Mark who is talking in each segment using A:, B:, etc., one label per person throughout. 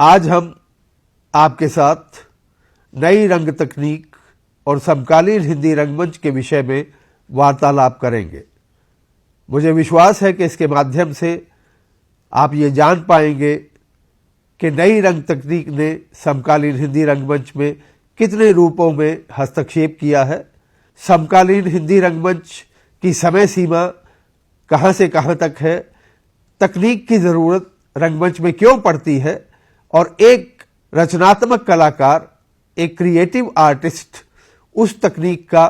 A: आज हम आपके साथ नई रंग तकनीक और समकालीन हिंदी रंगमंच के विषय में वार्तालाप करेंगे। मुझे विश्वास है कि इसके माध्यम से आप ये जान पाएंगे कि नई रंग तकनीक ने समकालीन हिंदी रंगमंच में कितने रूपों में हस्तक्षेप किया है, समकालीन हिंदी रंगमंच की समय सीमा कहाँ से कहाँ तक है, तकनीक की ज़रूरत रंगमंच में क्यों पड़ती है और एक रचनात्मक कलाकार, एक क्रिएटिव आर्टिस्ट उस तकनीक का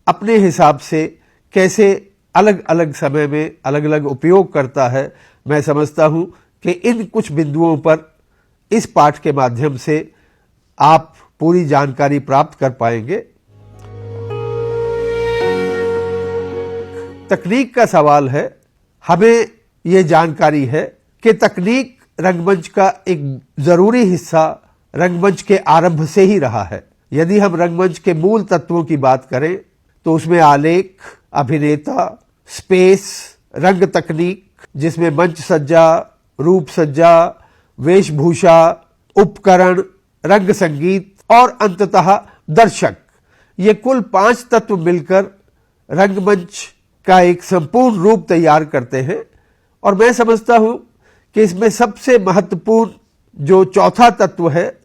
A: अपने हिसाब से कैसे अलग अलग समय में अलग अलग उपयोग करता है। मैं समझता हूं कि इन कुछ बिंदुओं पर इस पाठ के माध्यम से आप पूरी जानकारी प्राप्त कर पाएंगे। तकनीक का सवाल है। हमें ये जानकारी है कि तकनीक रंगमंच का एक जरूरी हिस्सा रंगमंच के आरंभ से ही रहा है। यदि हम रंगमंच के मूल तत्वों की बात करें तो उसमें आलेख, अभिनेता, स्पेस, रंग तकनीक जिसमें मंच सज्जा, रूप सज्जा, वेशभूषा, उपकरण, रंग संगीत और अंततः दर्शक, ये कुल 5 तत्व मिलकर रंगमंच का एक संपूर्ण रूप तैयार करते हैं। और मैं समझता हूं कि इसमें सबसे महत्वपूर्ण जो चौथा तत्व है,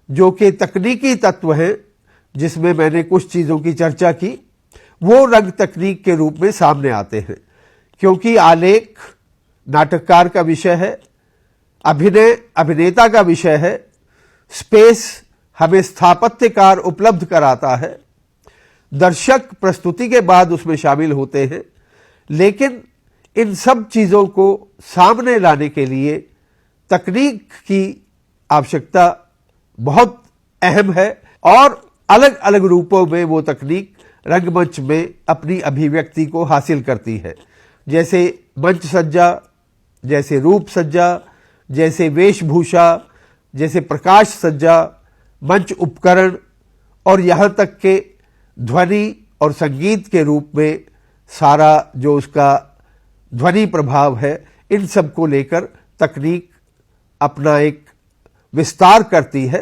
A: जो कि तकनीकी तत्व है, जिसमें मैंने कुछ चीजों की चर्चा की, वो रंग तकनीक के रूप में सामने आते हैं। क्योंकि आलेख नाटककार का विषय है, अभिनय अभिनेता का विषय है, स्पेस हमें स्थापत्यकार उपलब्ध कराता है, दर्शक प्रस्तुति के बाद उसमें शामिल होते हैं। लेकिन इन सब चीजों को सामने लाने के लिए तकनीक की आवश्यकता बहुत अहम है और अलग अलग रूपों में वो तकनीक रंगमंच में अपनी अभिव्यक्ति को हासिल करती है। जैसे मंच सज्जा, जैसे रूप सज्जा, जैसे वेशभूषा, जैसे प्रकाश सज्जा, मंच उपकरण और यहाँ तक के ध्वनि और संगीत के रूप में सारा जो उसका ध्वनि प्रभाव है, इन सब को लेकर तकनीक अपना एक विस्तार करती है।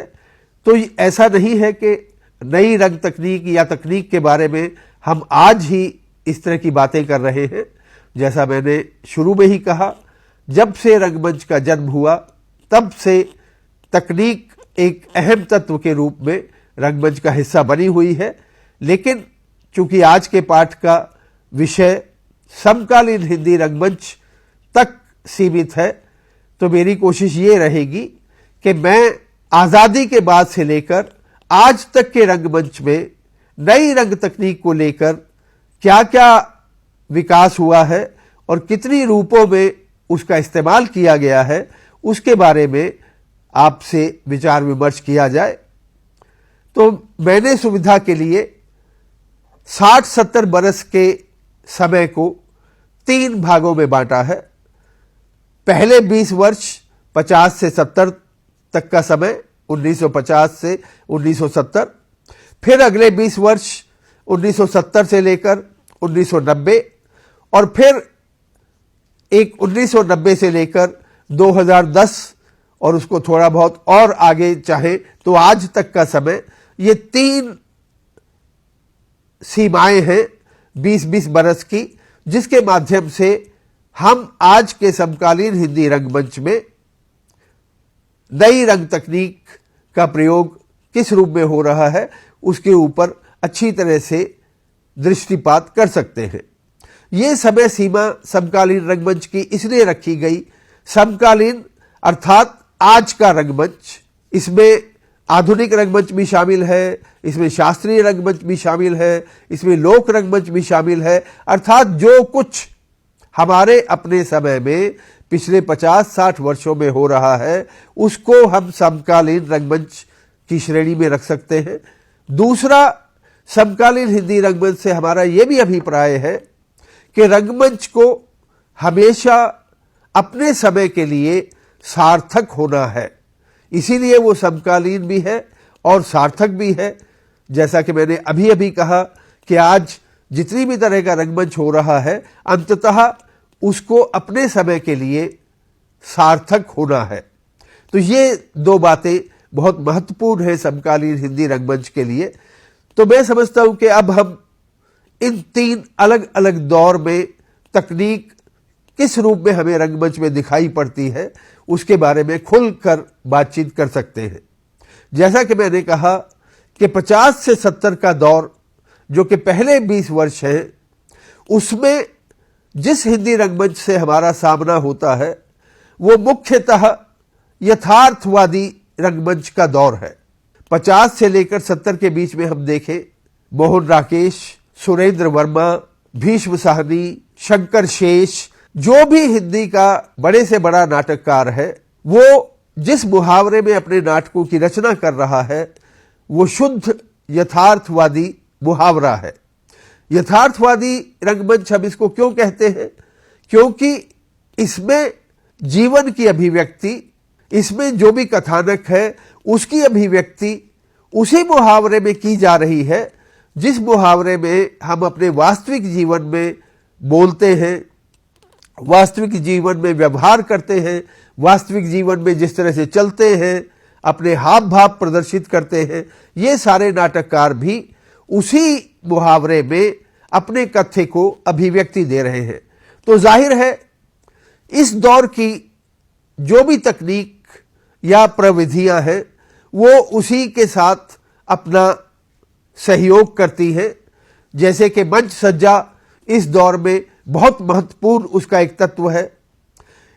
A: तो ऐसा नहीं है कि नई रंग तकनीक या तकनीक के बारे में हम आज ही इस तरह की बातें कर रहे हैं। जैसा मैंने शुरू में ही कहा, जब से रंगमंच का जन्म हुआ तब से तकनीक एक अहम तत्व के रूप में रंगमंच का हिस्सा बनी हुई है। लेकिन चूंकि आज के पाठ का विषय समकालीन हिंदी रंगमंच तक सीमित है, तो मेरी कोशिश ये रहेगी कि मैं आज़ादी के बाद से लेकर आज तक के रंगमंच में नई रंग तकनीक को लेकर क्या क्या विकास हुआ है और कितनी रूपों में उसका इस्तेमाल किया गया है, उसके बारे में आपसे विचार विमर्श किया जाए। तो मैंने सुविधा के लिए 60-70 बरस के समय को 3 भागों में बांटा है। पहले 20 वर्ष 50 से 70 तक का समय, 1950 से 1970, फिर अगले 20 वर्ष 1970 से लेकर 1990, और फिर एक 1990 से लेकर 2010 और उसको थोड़ा बहुत और आगे चाहे तो आज तक का समय। ये 3 सीमाएं हैं 20-20 बरस की, जिसके माध्यम से हम आज के समकालीन हिंदी रंगमंच में नई रंग तकनीक का प्रयोग किस रूप में हो रहा है उसके ऊपर अच्छी तरह से दृष्टिपात कर सकते हैं। ये समय सीमा समकालीन रंगमंच की इसलिए रखी गई, समकालीन अर्थात आज का रंगमंच, इसमें आधुनिक रंगमंच भी शामिल है, इसमें शास्त्रीय रंगमंच भी शामिल है, इसमें लोक रंगमंच भी शामिल है। अर्थात जो कुछ हमारे अपने समय में पिछले 50-60 वर्षों में हो रहा है, उसको हम समकालीन रंगमंच की श्रेणी में रख सकते हैं। दूसरा, समकालीन हिंदी रंगमंच से हमारा यह भी अभिप्राय है कि रंगमंच को हमेशा अपने समय के लिए सार्थक होना है, इसीलिए वो समकालीन भी है और सार्थक भी है। जैसा कि मैंने अभी अभी कहा कि आज जितनी भी तरह का रंगमंच हो रहा है, अंततः उसको अपने समय के लिए सार्थक होना है। तो ये दो बातें बहुत महत्वपूर्ण है समकालीन हिंदी रंगमंच के लिए। तो मैं समझता हूं कि अब हम इन तीन अलग अलग दौर में तकनीक किस रूप में हमें रंगमंच में दिखाई पड़ती है उसके बारे में खुलकर बातचीत कर सकते हैं। जैसा कि मैंने कहा कि 50 से 70 का दौर जो कि पहले 20 वर्ष है, उसमें जिस हिंदी रंगमंच से हमारा सामना होता है वो मुख्यतः यथार्थवादी रंगमंच का दौर है। 50 से लेकर 70 के बीच में हम देखें, मोहन राकेश, सुरेंद्र वर्मा, भीष्म साहनी, शंकर शेष, जो भी हिंदी का बड़े से बड़ा नाटककार है, वो जिस मुहावरे में अपने नाटकों की रचना कर रहा है वो शुद्ध यथार्थवादी मुहावरा है। यथार्थवादी रंगमंच हम इसको क्यों कहते हैं? क्योंकि इसमें जीवन की अभिव्यक्ति, इसमें जो भी कथानक है उसकी अभिव्यक्ति उसी मुहावरे में की जा रही है जिस मुहावरे में हम अपने वास्तविक जीवन में बोलते हैं, वास्तविक जीवन में व्यवहार करते हैं, वास्तविक जीवन में जिस तरह से चलते हैं, अपने हाव भाव प्रदर्शित करते हैं। ये सारे नाटककार भी उसी मुहावरे में अपने कथ्य को अभिव्यक्ति दे रहे हैं। तो जाहिर है इस दौर की जो भी तकनीक या प्रविधियां हैं वो उसी के साथ अपना सहयोग करती हैं। जैसे कि मंच सज्जा इस दौर में बहुत महत्वपूर्ण उसका एक तत्व है।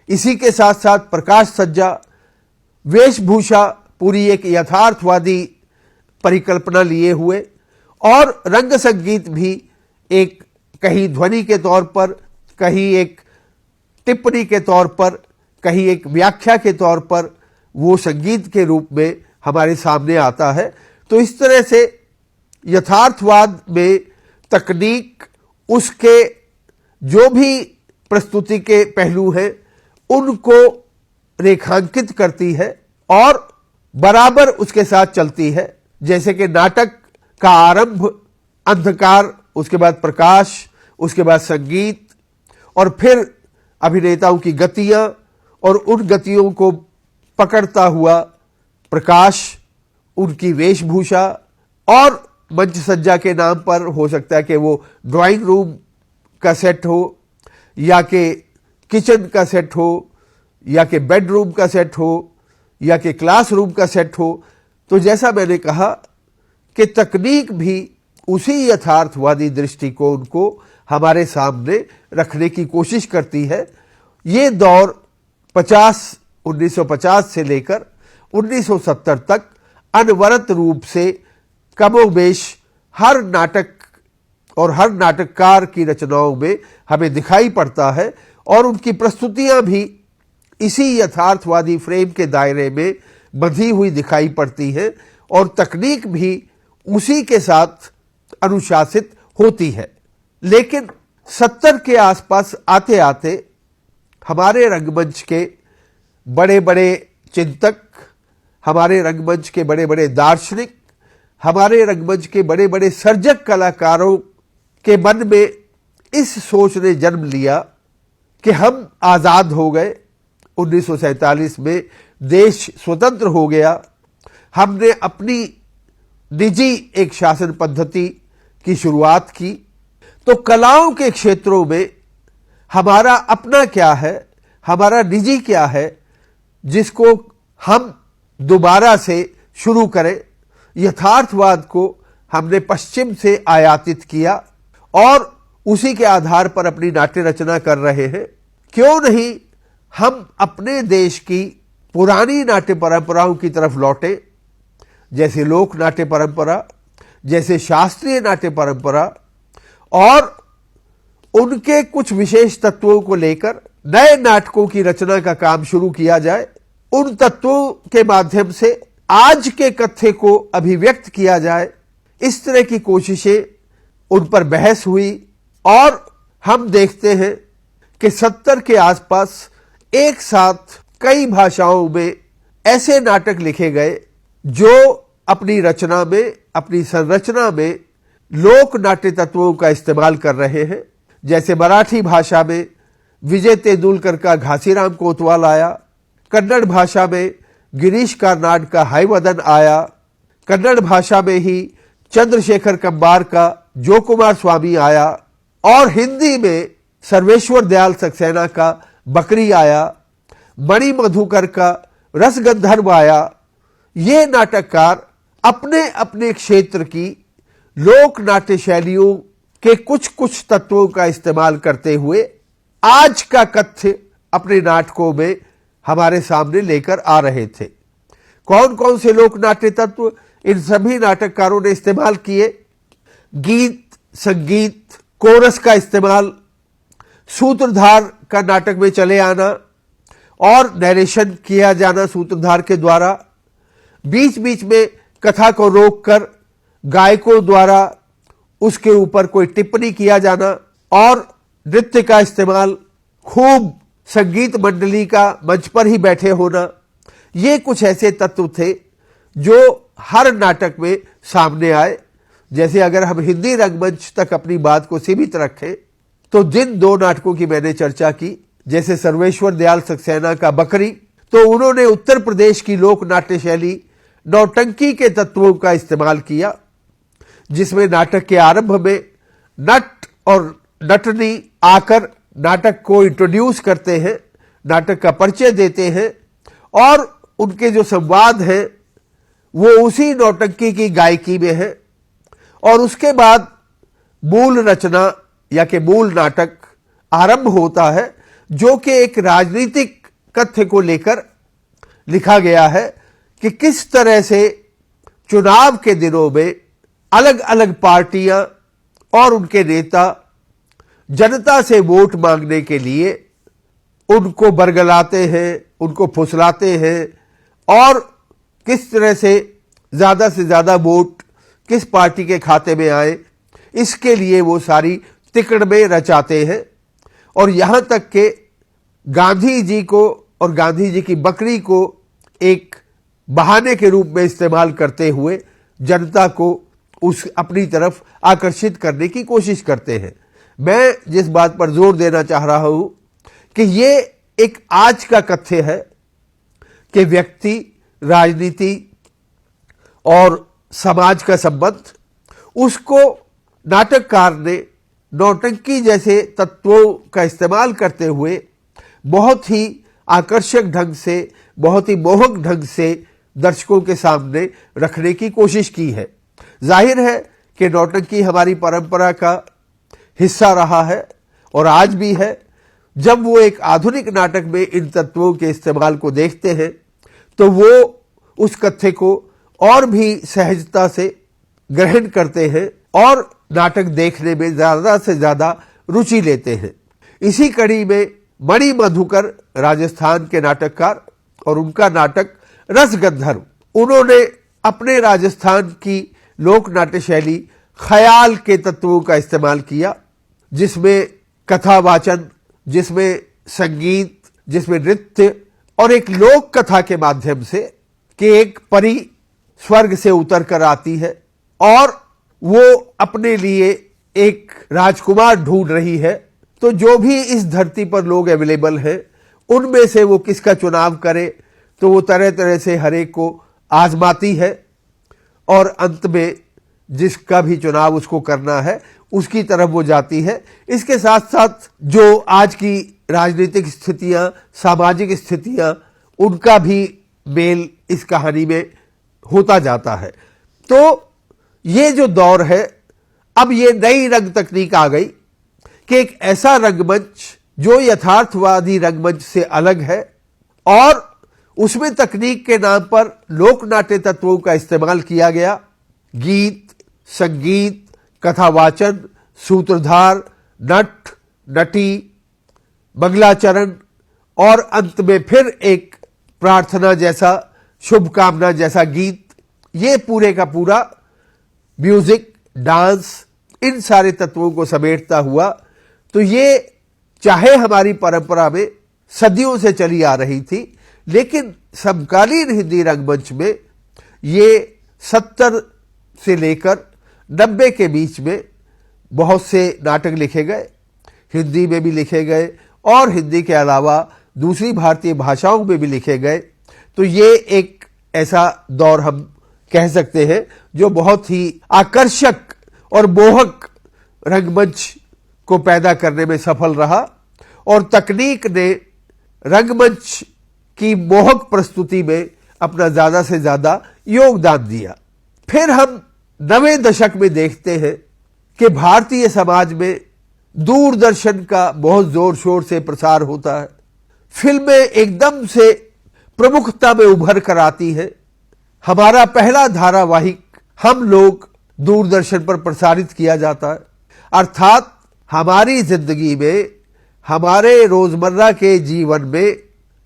A: इसी के साथ साथ प्रकाश सज्जा, वेशभूषा पूरी एक यथार्थवादी परिकल्पना लिए हुए, और रंग संगीत भी एक कहीं ध्वनि के तौर पर, कहीं एक टिप्पणी के तौर पर, कहीं एक व्याख्या के तौर पर वो संगीत के रूप में हमारे सामने आता है। तो इस तरह से यथार्थवाद में तकनीक उसके जो भी प्रस्तुति के पहलू हैं उनको रेखांकित करती है और बराबर उसके साथ चलती है। जैसे कि नाटक का आरंभ अंधकार, उसके बाद प्रकाश, उसके बाद संगीत, और फिर अभिनेताओं की गतियां और उन गतियों को पकड़ता हुआ प्रकाश, उनकी वेशभूषा, और मंच सज्जा के नाम पर हो सकता है कि वो ड्राइंग रूम का सेट हो, या कि किचन का सेट हो, या कि बेडरूम का सेट हो, या कि क्लासरूम का सेट हो। तो जैसा मैंने कहा कि तकनीक भी उसी यथार्थवादी दृष्टिकोण को हमारे सामने रखने की कोशिश करती है। ये दौर 1950 से लेकर 1970 तक अनवरत रूप से कमोबेश हर नाटक और हर नाटककार की रचनाओं में हमें दिखाई पड़ता है, और उनकी प्रस्तुतियां भी इसी यथार्थवादी फ्रेम के दायरे में बंधी हुई दिखाई पड़ती है, और तकनीक भी उसी के साथ अनुशासित होती है। लेकिन 70 के आसपास आते आते हमारे रंगमंच के बड़े बड़े चिंतक, हमारे रंगमंच के बड़े बड़े दार्शनिक, हमारे रंगमंच के बड़े बड़े सर्जक कलाकारों के मन में इस सोच ने जन्म लिया कि हम आज़ाद हो गए, 1947 में देश स्वतंत्र हो गया, हमने अपनी निजी एक शासन पद्धति की शुरुआत की, तो कलाओं के क्षेत्रों में हमारा अपना क्या है, हमारा निजी क्या है जिसको हम दोबारा से शुरू करें। यथार्थवाद को हमने पश्चिम से आयातित किया और उसी के आधार पर अपनी नाट्य रचना कर रहे हैं। क्यों नहीं हम अपने देश की पुरानी नाट्य परंपराओं की तरफ लौटे, जैसे लोक नाट्य परंपरा, जैसे शास्त्रीय नाट्य परंपरा, और उनके कुछ विशेष तत्वों को लेकर नए नाटकों की रचना का काम शुरू किया जाए। उन तत्वों के माध्यम से आज के कथ्य को अभिव्यक्त किया जाए। इस तरह की कोशिशें, उन पर बहस हुई, और हम देखते हैं कि 70 के आसपास एक साथ कई भाषाओं में ऐसे नाटक लिखे गए जो अपनी रचना में, अपनी संरचना में लोक नाट्य तत्वों का इस्तेमाल कर रहे हैं। जैसे मराठी भाषा में विजय तेंदुलकर का घासीराम कोतवाल आया, कन्नड़ भाषा में गिरीश कार्नाड का हाईवदन आया, कन्नड़ भाषा में ही चंद्रशेखर कंबार का जो कुमार स्वामी आया, और हिंदी में सर्वेश्वर दयाल सक्सेना का बकरी आया, मणि मधुकर का रसगंधर्व आया। ये नाटककार अपने अपने क्षेत्र की लोक नाट्य शैलियों के कुछ कुछ तत्वों का इस्तेमाल करते हुए आज का कथ्य अपने नाटकों में हमारे सामने लेकर आ रहे थे। कौन कौन से लोक नाट्य तत्व इन सभी नाटककारों ने इस्तेमाल किए? गीत, संगीत, कोरस का इस्तेमाल, सूत्रधार का नाटक में चले आना और नरेशन किया जाना सूत्रधार के द्वारा, बीच बीच में कथा को रोककर गायकों द्वारा उसके ऊपर कोई टिप्पणी किया जाना, और नृत्य का इस्तेमाल, खूब संगीत मंडली का मंच पर ही बैठे होना। ये कुछ ऐसे तत्व थे जो हर नाटक में सामने आए। जैसे अगर हम हिंदी रंगमंच तक अपनी बात को सीमित रखें तो जिन दो नाटकों की मैंने चर्चा की, जैसे सर्वेश्वर दयाल सक्सेना का बकरी, तो उन्होंने उत्तर प्रदेश की लोक नाट्य शैली नौटंकी के तत्वों का इस्तेमाल किया, जिसमें नाटक के आरंभ में नट और नटनी आकर नाटक को इंट्रोड्यूस करते हैं, नाटक का परिचय देते हैं, और उनके जो संवाद हैं वो उसी नौटंकी की गायकी में है। और उसके बाद मूल रचना या कि मूल नाटक आरंभ होता है, जो कि एक राजनीतिक कथ्य को लेकर लिखा गया है कि किस तरह से चुनाव के दिनों में अलग अलग पार्टियां और उनके नेता जनता से वोट मांगने के लिए उनको बरगलाते हैं, उनको फुसलाते हैं, और किस तरह से ज़्यादा वोट किस पार्टी के खाते में आए, इसके लिए वो सारी तिकड़में रचाते हैं। और यहाँ तक कि गांधी जी को और गांधी जी की बकरी को एक बहाने के रूप में इस्तेमाल करते हुए जनता को उस अपनी तरफ आकर्षित करने की कोशिश करते हैं। मैं जिस बात पर जोर देना चाह रहा हूं कि ये एक आज का कथ्य है कि व्यक्ति, राजनीति और समाज का संबंध, उसको नाटककार ने नौटंकी जैसे तत्वों का इस्तेमाल करते हुए बहुत ही आकर्षक ढंग से, बहुत ही मोहक ढंग से दर्शकों के सामने रखने की कोशिश की है। जाहिर है कि नौटंकी हमारी परंपरा का हिस्सा रहा है और आज भी है। जब वो एक आधुनिक नाटक में इन तत्वों के इस्तेमाल को देखते हैं तो वो उस कथ्य को और भी सहजता से ग्रहण करते हैं और नाटक देखने में ज्यादा से ज्यादा रुचि लेते हैं। इसी कड़ी में मणि मधुकर राजस्थान के नाटककार और उनका नाटक रसगंधर्व, उन्होंने अपने राजस्थान की लोक नाट्य शैली ख्याल के तत्वों का इस्तेमाल किया, जिसमें कथावाचन, जिसमें संगीत, जिसमें नृत्य और एक लोक कथा के माध्यम से कि एक परी स्वर्ग से उतर कर आती है और वो अपने लिए एक राजकुमार ढूंढ रही है। तो जो भी इस धरती पर लोग अवेलेबल हैं उनमें से वो किसका चुनाव करे, तो वो तरह तरह से हर एक को आजमाती है और अंत में जिसका भी चुनाव उसको करना है उसकी तरफ वो जाती है। इसके साथ साथ जो आज की राजनीतिक स्थितियां, सामाजिक स्थितियां, उनका भी मेल इस कहानी में होता जाता है। तो ये जो दौर है, अब ये नई रंग तकनीक आ गई कि एक ऐसा रंगमंच जो यथार्थवादी रंगमंच से अलग है और उसमें तकनीक के नाम पर लोक नाट्य तत्वों का इस्तेमाल किया गया। गीत, संगीत, कथावाचन, सूत्रधार, नट, नटी, मंगलाचरण और अंत में फिर एक प्रार्थना जैसा, शुभकामना जैसा गीत, ये पूरे का पूरा म्यूजिक, डांस, इन सारे तत्वों को समेटता हुआ। तो ये चाहे हमारी परंपरा में सदियों से चली आ रही थी, लेकिन समकालीन हिंदी रंगमंच में ये 70 से लेकर 90 के बीच में बहुत से नाटक लिखे गए, हिंदी में भी लिखे गए और हिंदी के अलावा दूसरी भारतीय भाषाओं में भी लिखे गए। तो ये एक ऐसा दौर हम कह सकते हैं जो बहुत ही आकर्षक और मोहक रंगमंच को पैदा करने में सफल रहा और तकनीक ने रंगमंच की मोहक प्रस्तुति में अपना ज्यादा से ज्यादा योगदान दिया। फिर हम 90 दशक में देखते हैं कि भारतीय समाज में दूरदर्शन का बहुत जोर शोर से प्रसार होता है। फिल्में एकदम से प्रमुखता में उभर कर आती है। हमारा पहला धारावाहिक हम लोग दूरदर्शन पर प्रसारित किया जाता है, अर्थात हमारी जिंदगी में, हमारे रोजमर्रा के जीवन में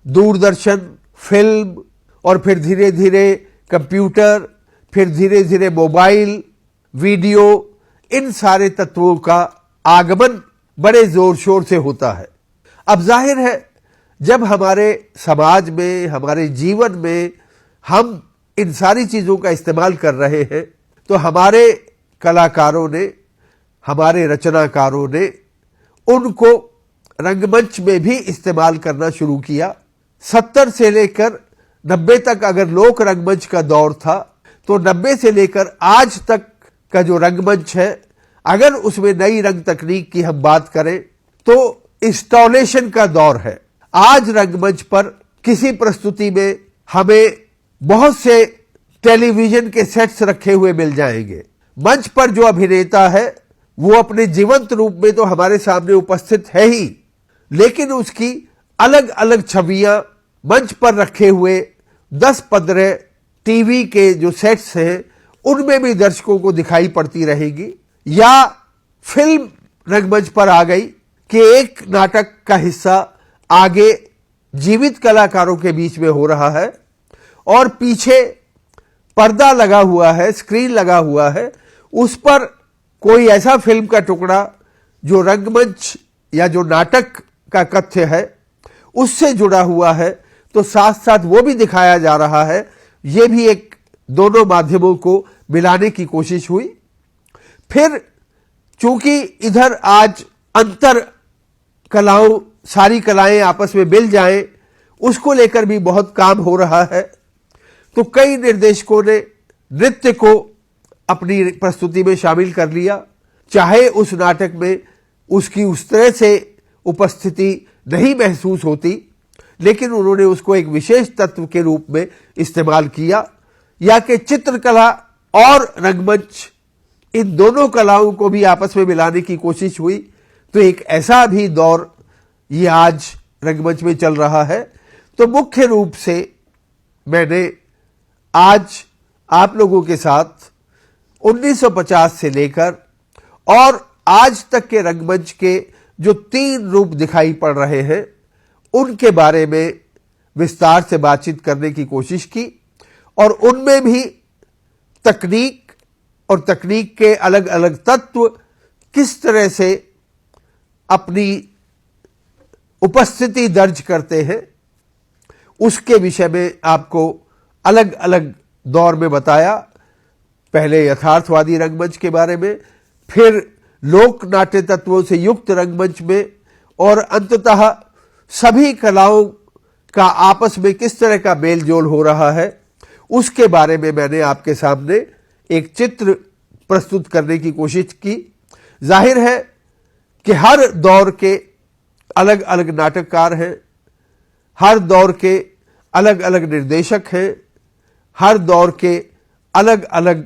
A: दूरदर्शन, फिल्म और फिर धीरे धीरे कंप्यूटर, फिर धीरे धीरे मोबाइल, वीडियो, इन सारे तत्वों का आगमन बड़े जोर शोर से होता है। अब जाहिर है जब हमारे समाज में, हमारे जीवन में हम इन सारी चीजों का इस्तेमाल कर रहे हैं तो हमारे कलाकारों ने, हमारे रचनाकारों ने उनको रंगमंच में भी इस्तेमाल करना शुरू किया। 70 से लेकर 90 तक अगर लोक रंगमंच का दौर था तो 90 से लेकर आज तक का जो रंगमंच है, अगर उसमें नई रंग तकनीक की हम बात करें तो इंस्टॉलेशन का दौर है। आज रंगमंच पर किसी प्रस्तुति में हमें बहुत से टेलीविजन के सेट्स रखे हुए मिल जाएंगे। मंच पर जो अभिनेता है वो अपने जीवंत रूप में तो हमारे सामने उपस्थित है ही, लेकिन उसकी अलग अलग छवियां मंच पर रखे हुए 10-15 टीवी के जो सेट्स हैं उनमें भी दर्शकों को दिखाई पड़ती रहेगी। या फिल्म रंगमंच पर आ गई कि एक नाटक का हिस्सा आगे जीवित कलाकारों के बीच में हो रहा है और पीछे पर्दा लगा हुआ है, स्क्रीन लगा हुआ है, उस पर कोई ऐसा फिल्म का टुकड़ा जो रंगमंच या जो नाटक का कथ्य है उससे जुड़ा हुआ है, तो साथ साथ वो भी दिखाया जा रहा है। ये भी एक दोनों माध्यमों को मिलाने की कोशिश हुई। फिर चूंकि इधर आज अंतर कलाओं, सारी कलाएं आपस में मिल जाएं, उसको लेकर भी बहुत काम हो रहा है, तो कई निर्देशकों ने नृत्य को अपनी प्रस्तुति में शामिल कर लिया। चाहे उस नाटक में उसकी उस तरह से उपस्थिति नहीं महसूस होती, लेकिन उन्होंने उसको एक विशेष तत्व के रूप में इस्तेमाल किया। या कि चित्रकला और रंगमंच, इन दोनों कलाओं को भी आपस में मिलाने की कोशिश हुई। तो एक ऐसा भी दौर ये आज रंगमंच में चल रहा है। तो मुख्य रूप से मैंने आज आप लोगों के साथ 1950 से लेकर और आज तक के रंगमंच के जो 3 रूप दिखाई पड़ रहे हैं उनके बारे में विस्तार से बातचीत करने की कोशिश की और उनमें भी तकनीक और तकनीक के अलग अलग तत्व किस तरह से अपनी उपस्थिति दर्ज करते हैं उसके विषय में आपको अलग अलग दौर में बताया। पहले यथार्थवादी रंगमंच के बारे में, फिर लोक नाट्य तत्वों से युक्त रंगमंच में, और अंततः सभी कलाओं का आपस में किस तरह का मेल जोल हो रहा है उसके बारे में मैंने आपके सामने एक चित्र प्रस्तुत करने की कोशिश की। जाहिर है कि हर दौर के अलग अलग नाटककार हैं, हर दौर के अलग अलग निर्देशक हैं, हर दौर के अलग अलग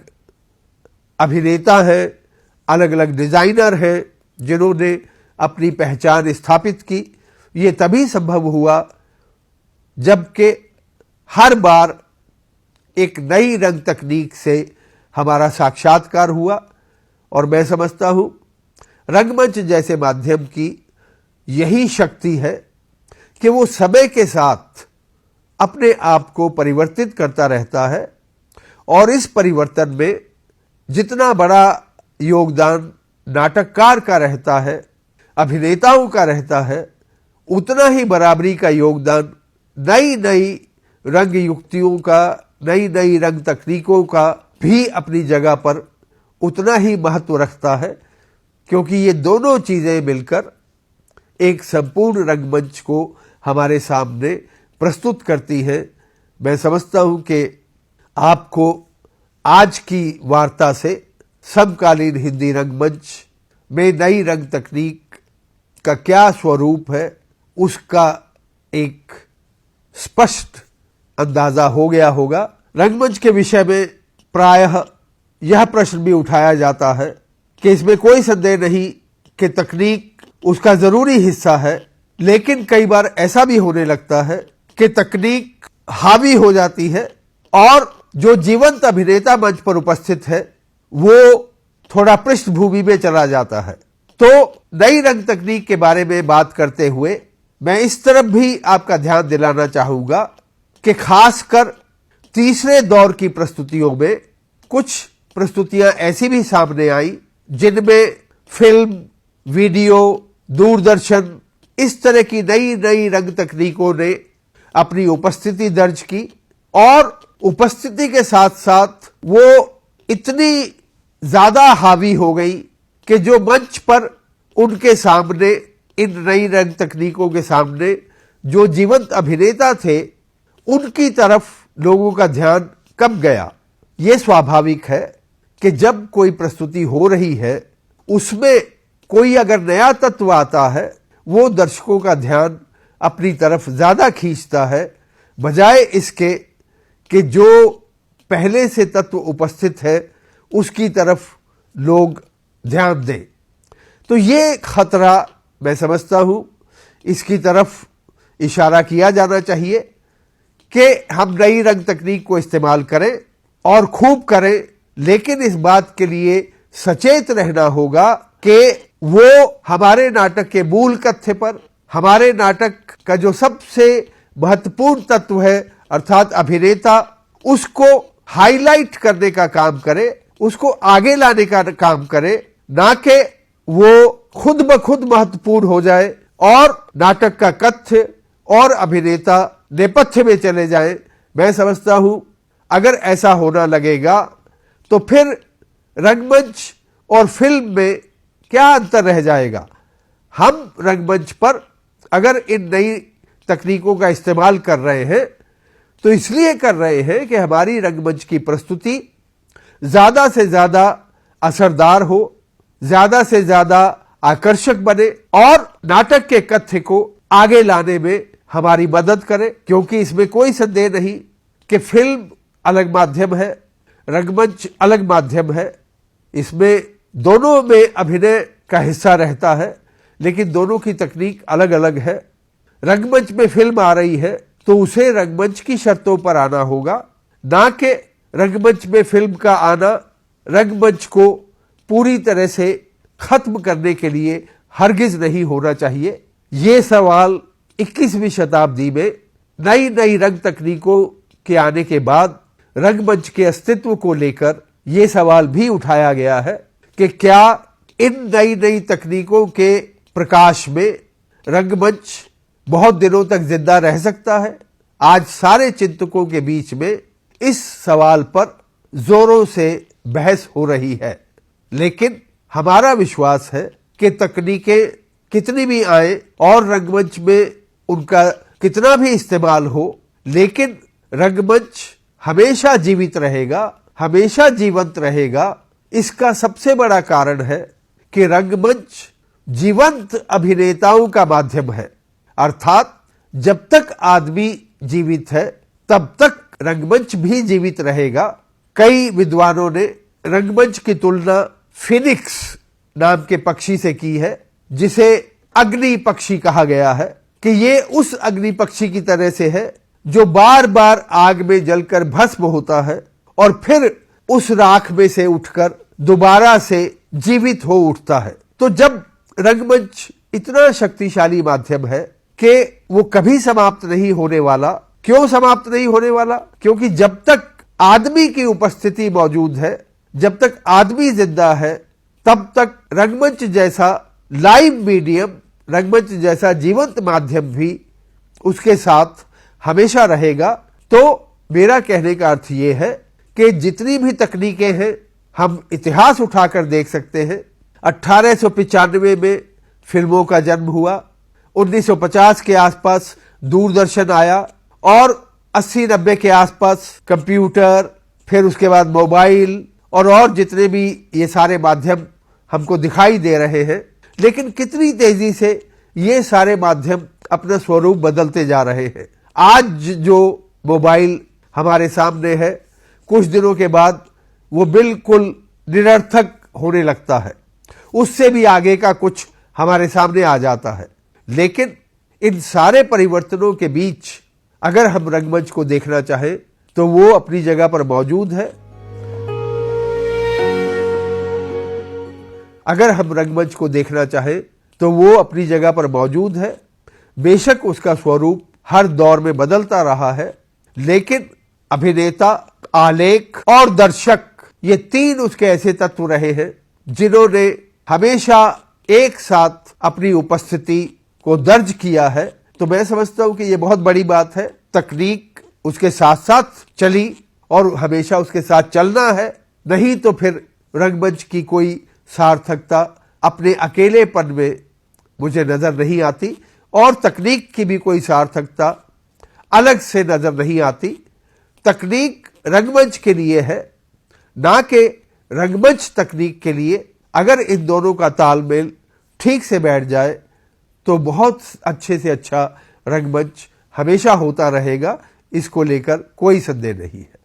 A: अभिनेता हैं, अलग अलग डिजाइनर हैं जिन्होंने अपनी पहचान स्थापित की। ये तभी संभव हुआ जबकि हर बार एक नई रंग तकनीक से हमारा साक्षात्कार हुआ। और मैं समझता हूं रंगमंच जैसे माध्यम की यही शक्ति है कि वो समय के साथ अपने आप को परिवर्तित करता रहता है और इस परिवर्तन में जितना बड़ा योगदान नाटककार का रहता है, अभिनेताओं का रहता है, उतना ही बराबरी का योगदान नई नई रंग युक्तियों का, नई नई रंग तकनीकों का भी अपनी जगह पर उतना ही महत्व रखता है, क्योंकि ये दोनों चीजें मिलकर एक संपूर्ण रंगमंच को हमारे सामने प्रस्तुत करती हैं मैं समझता हूं कि आपको आज की वार्ता से समकालीन हिंदी रंगमंच में नई रंग तकनीक का क्या स्वरूप है उसका एक स्पष्ट अंदाजा हो गया होगा। रंगमंच के विषय में प्रायः यह प्रश्न भी उठाया जाता है कि इसमें कोई संदेह नहीं कि तकनीक उसका जरूरी हिस्सा है, लेकिन कई बार ऐसा भी होने लगता है कि तकनीक हावी हो जाती है और जो जीवंत अभिनेता मंच पर उपस्थित है वो थोड़ा पृष्ठभूमि में चला जाता है। तो नई रंग तकनीक के बारे में बात करते हुए मैं इस तरफ भी आपका ध्यान दिलाना चाहूंगा कि खासकर तीसरे दौर की प्रस्तुतियों में कुछ प्रस्तुतियां ऐसी भी सामने आई जिनमें फिल्म, वीडियो, दूरदर्शन इस तरह की नई नई रंग तकनीकों ने अपनी उपस्थिति दर्ज की और उपस्थिति के साथ साथ वो इतनी ज्यादा हावी हो गई कि जो मंच पर उनके सामने इन नई रंग तकनीकों के सामने जो जीवंत अभिनेता थे उनकी तरफ लोगों का ध्यान कम गया। ये स्वाभाविक है कि जब कोई प्रस्तुति हो रही है उसमें कोई अगर नया तत्व आता है वो दर्शकों का ध्यान अपनी तरफ ज्यादा खींचता है बजाय इसके कि जो पहले से तत्व उपस्थित है उसकी तरफ लोग ध्यान दें। तो ये खतरा मैं समझता हूं इसकी तरफ इशारा किया जाना चाहिए कि हम नई रंग तकनीक को इस्तेमाल करें और खूब करें, लेकिन इस बात के लिए सचेत रहना होगा कि वो हमारे नाटक के मूल कथ्य पर, हमारे नाटक का जो सबसे महत्वपूर्ण तत्व है अर्थात अभिनेता, उसको हाईलाइट करने का काम करे, उसको आगे लाने का काम करे, ना कि वो खुद ब खुद महत्वपूर्ण हो जाए और नाटक का कथ्य और अभिनेता नेपथ्य में चले जाएं। मैं समझता हूं अगर ऐसा होना लगेगा तो फिर रंगमंच और फिल्म में क्या अंतर रह जाएगा। हम रंगमंच पर अगर इन नई तकनीकों का इस्तेमाल कर रहे हैं तो इसलिए कर रहे हैं कि हमारी रंगमंच की प्रस्तुति ज्यादा से ज्यादा असरदार हो, ज्यादा से ज्यादा आकर्षक बने और नाटक के कथ्य को आगे लाने में हमारी मदद करे, क्योंकि इसमें कोई संदेह नहीं कि फिल्म अलग माध्यम है, रंगमंच अलग माध्यम है। इसमें दोनों में अभिनय का हिस्सा रहता है, लेकिन दोनों की तकनीक अलग अलग है। रंगमंच में फिल्म आ रही है तो उसे रंगमंच की शर्तों पर आना होगा, ना कि रंगमंच में फिल्म का आना रंगमंच को पूरी तरह से खत्म करने के लिए हरगिज नहीं होना चाहिए। ये सवाल 21वीं शताब्दी में नई नई रंग तकनीकों के आने के बाद रंगमंच के अस्तित्व को लेकर यह सवाल भी उठाया गया है कि क्या इन नई नई तकनीकों के प्रकाश में रंगमंच बहुत दिनों तक जिंदा रह सकता है। आज सारे चिंतकों के बीच में इस सवाल पर जोरों से बहस हो रही है, लेकिन हमारा विश्वास है कि तकनीकें कितनी भी आए और रंगमंच में उनका कितना भी इस्तेमाल हो, लेकिन रंगमंच हमेशा जीवित रहेगा, हमेशा जीवंत रहेगा। इसका सबसे बड़ा कारण है कि रंगमंच जीवंत अभिनेताओं का माध्यम है, अर्थात जब तक आदमी जीवित है तब तक रंगमंच भी जीवित रहेगा। कई विद्वानों ने रंगमंच की तुलना फिनिक्स नाम के पक्षी से की है, जिसे अग्नि पक्षी कहा गया है कि ये उस अग्नि पक्षी की तरह से है जो बार बार आग में जलकर भस्म होता है और फिर उस राख में से उठकर दोबारा से जीवित हो उठता है। तो जब रंगमंच इतना शक्तिशाली माध्यम है कि वो कभी समाप्त नहीं होने वाला। क्यों समाप्त नहीं होने वाला? क्योंकि जब तक आदमी की उपस्थिति मौजूद है, जब तक आदमी जिंदा है, तब तक रंगमंच जैसा लाइव मीडियम, रंगमंच जैसा जीवंत माध्यम भी उसके साथ हमेशा रहेगा। तो मेरा कहने का अर्थ यह है कि जितनी भी तकनीकें हैं, हम इतिहास उठाकर देख सकते हैं। 1895 में फिल्मों का जन्म हुआ, 1950 के आसपास दूरदर्शन आया और 80-90 के आसपास कंप्यूटर, फिर उसके बाद मोबाइल और जितने भी ये सारे माध्यम हमको दिखाई दे रहे हैं, लेकिन कितनी तेजी से ये सारे माध्यम अपना स्वरूप बदलते जा रहे हैं। आज जो मोबाइल हमारे सामने है, कुछ दिनों के बाद वो बिल्कुल निरर्थक होने लगता है, उससे भी आगे का कुछ हमारे सामने आ जाता है। लेकिन इन सारे परिवर्तनों के बीच अगर हम रंगमंच को देखना चाहें तो वो अपनी जगह पर मौजूद है। अगर हम रंगमंच को देखना चाहें तो वो अपनी जगह पर मौजूद है। बेशक उसका स्वरूप हर दौर में बदलता रहा है, लेकिन अभिनेता, आलेख और दर्शक, ये तीन उसके ऐसे तत्व रहे हैं जिन्होंने हमेशा एक साथ अपनी उपस्थिति को दर्ज किया है। तो मैं समझता हूं कि ये बहुत बड़ी बात है। तकनीक उसके साथ साथ चली और हमेशा उसके साथ चलना है, नहीं तो फिर रंगमंच की कोई सार्थकता अपने अकेलेपन में मुझे नजर नहीं आती और तकनीक की भी कोई सार्थकता अलग से नजर नहीं आती। तकनीक रंगमंच के लिए है, ना कि रंगमंच तकनीक के लिए। अगर इन दोनों का तालमेल ठीक से बैठ जाए तो बहुत अच्छे से अच्छा रंगमंच हमेशा होता रहेगा, इसको लेकर कोई संदेह नहीं है।